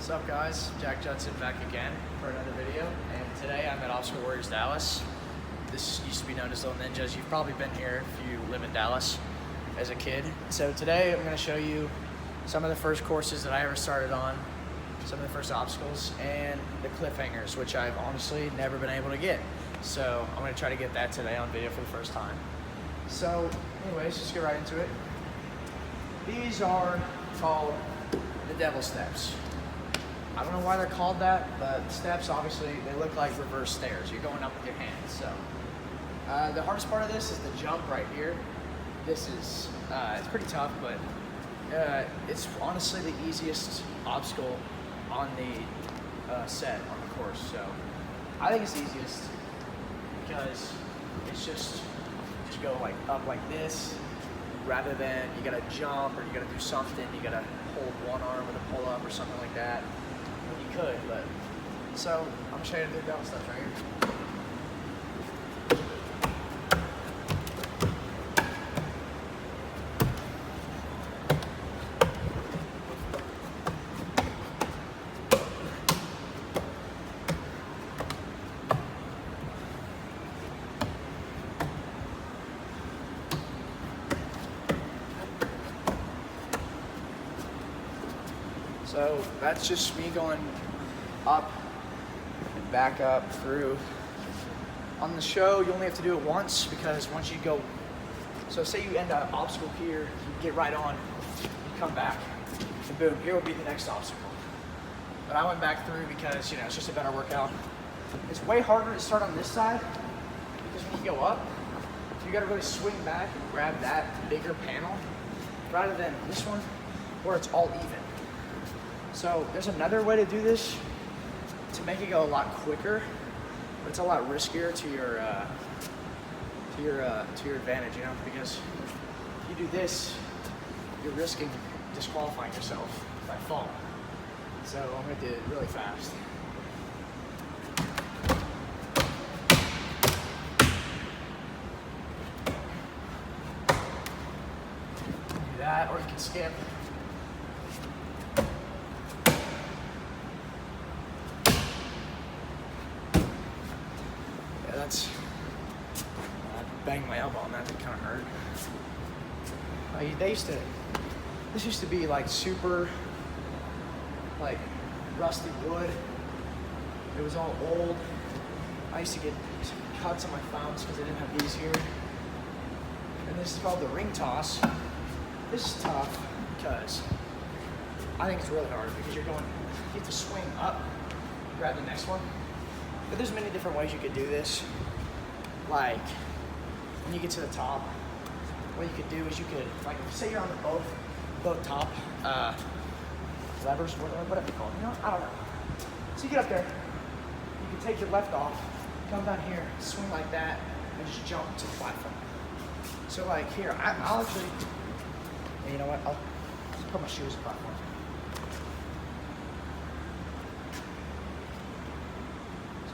What's up guys, Jack Judson back again for another video, and today I'm at Obstacle Warriors Dallas. This used to be known as Little Ninjas. You've probably been here if you live in Dallas as a kid. So today I'm going to show you some of the first courses that I ever started on, some of the first obstacles, and the cliffhangers, which I've honestly never been able to get. So I'm going to try to get that today on video for the first time. So anyways, let's get right into it. These are called the Devil Steps. I don't know why they're called that, but steps, obviously, they look like reverse stairs. You're going up with your hands. So the hardest part of this is the jump right here. This is, it's pretty tough, but it's honestly the easiest obstacle on the set, on the course. So I think it's the easiest because it's just go like up like this, rather than you gotta jump or you gotta do something. You gotta hold one arm with a pull up or something like that. You could, but so I'm gonna show you the devil steps right here. So that's just me going up and back up through. On the show, you only have to do it once, because once you go, so say you end an obstacle here, you get right on, you come back, and boom, here will be the next obstacle. But I went back through because, you know, it's just a better workout. It's way harder to start on this side, because when you go up, you gotta really swing back and grab that bigger panel, rather than this one, where it's all even. So there's another way to do this to make it go a lot quicker, but it's a lot riskier to your advantage, you know, because if you do this, you're risking disqualifying yourself by falling. So I'm gonna do it really fast. Do that, or you can skip. That's, I banged my elbow on that, it kind of hurt. This used to be like super, like rusty wood. It was all old. I used to get cuts on my thumbs because I didn't have these here. And this is called the ring toss. This is tough because I think it's really hard, because you have to swing up, grab the next one. But there's many different ways you could do this. Like, when you get to the top, what you could do is you could, like, say you're on the both top levers, whatever you call them, you know? I don't know. So you get up there, you can take your left off, come down here, swing like that, and just jump to the platform. So like here, I'll actually, you know what, I'll put my shoes on the platform.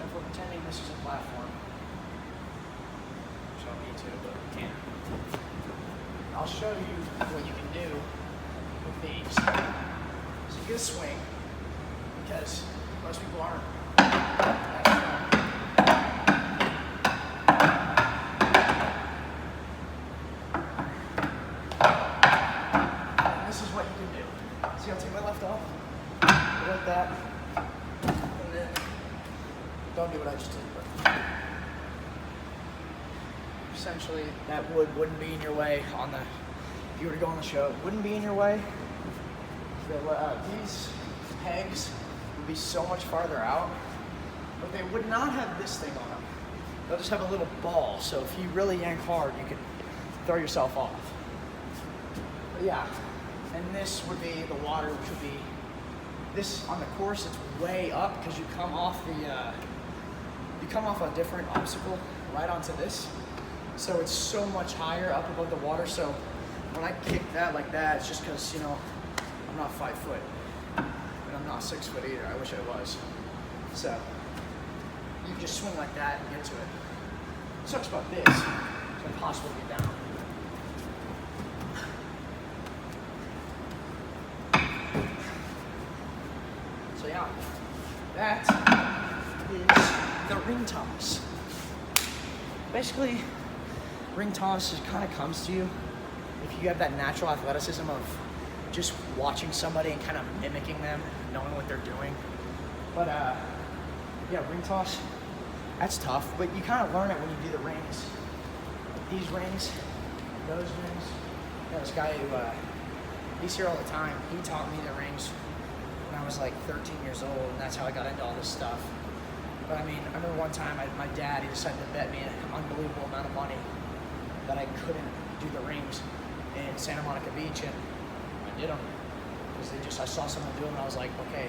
If we're pretending this is a platform, which I don't need to, but we can. I'll show you what you can do with these. So you get a swing, because most people aren't that strong. And this is what you can do. See, I'll take my left off, go like that, and then don't do what I just did, but essentially that wood wouldn't be in your way on the, if you were to go on the show, it wouldn't be in your way. These pegs would be so much farther out, but they would not have this thing on them. They'll just have a little ball, so if you really yank hard, you can throw yourself off. But yeah, and this would be the water, which would be, this on the course, it's way up, because you come off a different obstacle right onto this. So it's so much higher up above the water. So when I kick that like that, it's just because, you know, I'm not 5 foot. And I'm not 6 foot either. I wish I was. So you can just swing like that and get to it. It sucks about this. It's impossible to get down. actually out. That is the ring toss. Basically, ring toss kind of comes to you if you have that natural athleticism of just watching somebody and kind of mimicking them, knowing what they're doing. But yeah, ring toss, that's tough, but you kind of learn it when you do the rings. Like these rings, those rings. This guy who, he's here all the time. He taught me the rings when I was like 13 years old, and that's how I got into all this stuff. But I mean, I remember one time my dad, he decided to bet me an unbelievable amount of money that I couldn't do the rings in Santa Monica Beach, and I did them. Because I saw someone do them, and I was like, okay,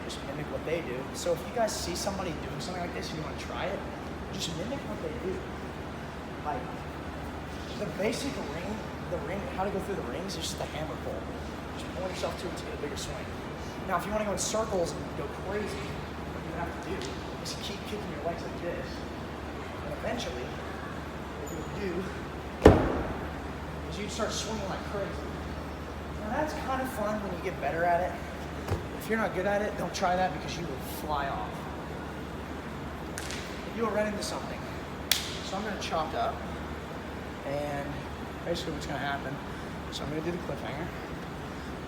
just mimic what they do. So if you guys see somebody doing something like this and you want to try it, just mimic what they do. Like, the basic ring, how to go through the rings is just the hammer pull. Just pull yourself to it to get a bigger swing. Now, if you want to go in circles and go crazy, what you have to do is keep kicking your legs like this. And eventually, what you do is you start swinging like crazy. Now, that's kind of fun when you get better at it. If you're not good at it, don't try that because you will fly off. You will run into something. So I'm going to chalk up, and basically what's going to happen, so I'm going to do the cliffhanger,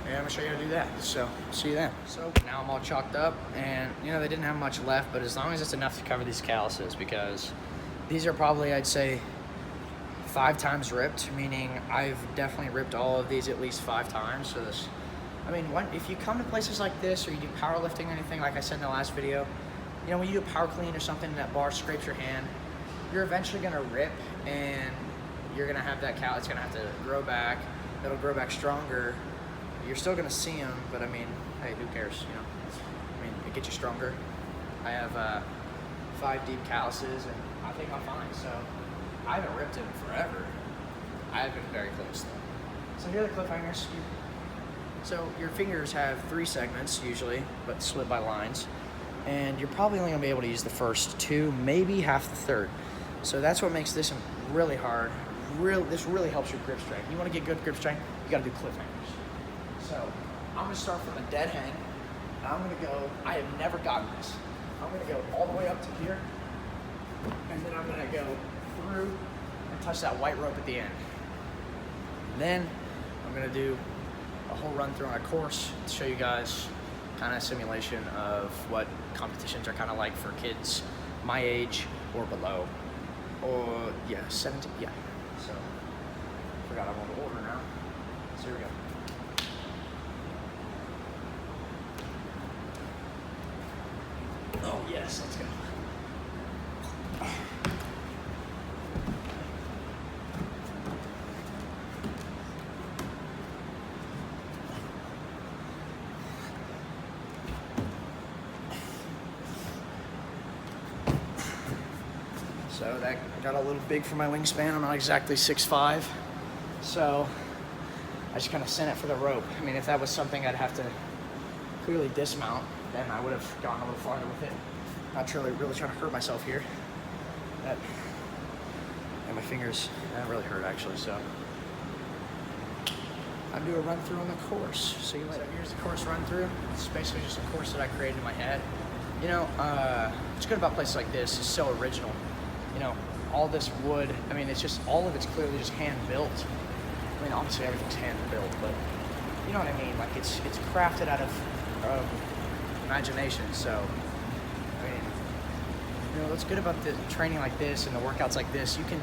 and I'm going to show you how to do that. So, see you then. So, now I'm all chalked up, and, you know, they didn't have much left, but as long as it's enough to cover these calluses, because these are probably, I'd say, 5 times ripped, meaning I've definitely ripped all of these at least 5 times. So this, I mean, if you come to places like this, or you do powerlifting or anything, like I said in the last video, you know, when you do a power clean or something and that bar scrapes your hand, you're eventually going to rip, and you're going to have that callus. It's going to have to grow back. It'll grow back stronger. You're still going to see them, but I mean, hey, who cares, you know? I mean, it gets you stronger. I have 5 deep calluses, and I think I'm fine. So I haven't ripped it in forever. I have been very close, though. So here are the cliffhangers. So your fingers have 3 segments, usually, but split by lines. And you're probably only going to be able to use the first 2, maybe half the third. So that's what makes this really hard. This really helps your grip strength. You want to get good grip strength, you got to do cliffhangers. So I'm going to start from a dead hang. And I'm going to go, I have never gotten this. I'm going to go all the way up to here. And then I'm going to go through and touch that white rope at the end. Then I'm going to do a whole run through on a course to show you guys kind of a simulation of what competitions are kind of like for kids my age or below. Or, yeah, 17, yeah. So, forgot I'm on the order now. So here we go. Oh, yes, let's go. So that got a little big for my wingspan. I'm not exactly 6'5", so I just kind of sent it for the rope. I mean, if that was something I'd have to clearly dismount, then I would have gone a little farther with it. Not really trying to hurt myself here. And my fingers, that really hurt actually, so. I'll do a run through on the course. See you later. So here's the course run through. It's basically just a course that I created in my head. You know, what's good about places like this is so original. You know, all this wood, I mean, it's just, all of it's clearly just hand built. I mean, obviously everything's hand built, but you know what I mean? Like, it's crafted out of imagination, so, I mean, you know, what's good about the training like this and the workouts like this, you can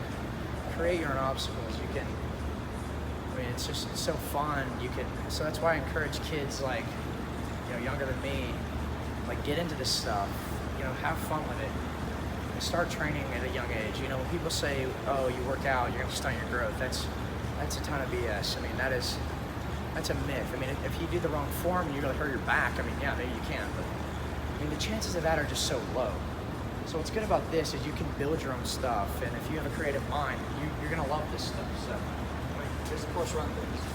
create your own obstacles, you can, I mean, it's so fun, so that's why I encourage kids, like, you know, younger than me, like, get into this stuff, you know, have fun with it. Start training at a young age. You know, when people say, oh, you work out, you're going to stunt your growth, that's a ton of BS. I mean, that's a myth. I mean, if you do the wrong form and you're going to hurt your back, I mean, yeah, maybe you can, but I mean, the chances of that are just so low. So what's good about this is you can build your own stuff, and if you have a creative mind, you're going to love this stuff. So, I mean, here's the course run through.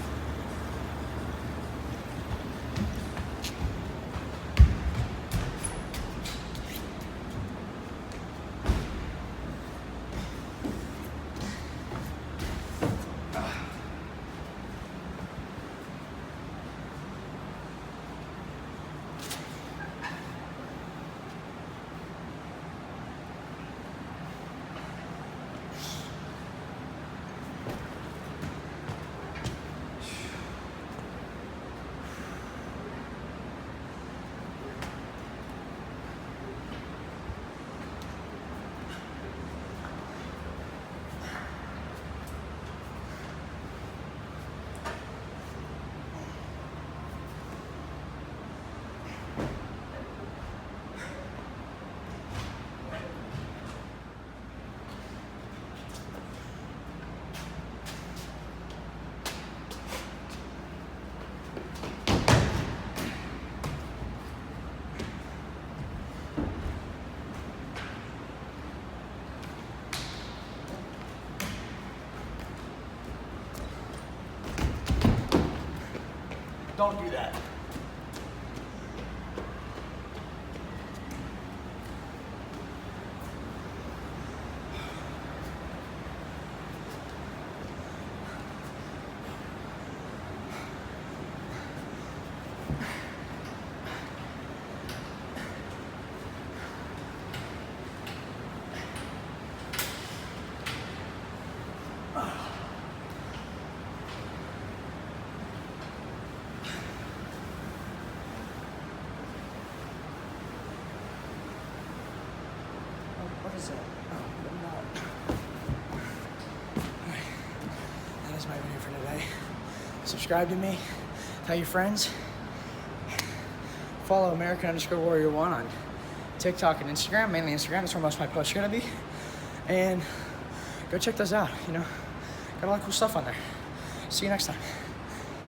Don't do that. What is that? Oh, I'm not. Alright, that is my video for today. Subscribe to me, tell your friends. Follow American_Warrior 1 on TikTok and Instagram, mainly Instagram. That's where most of my posts are gonna be. And go check those out, you know. Got a lot of cool stuff on there. See you next time.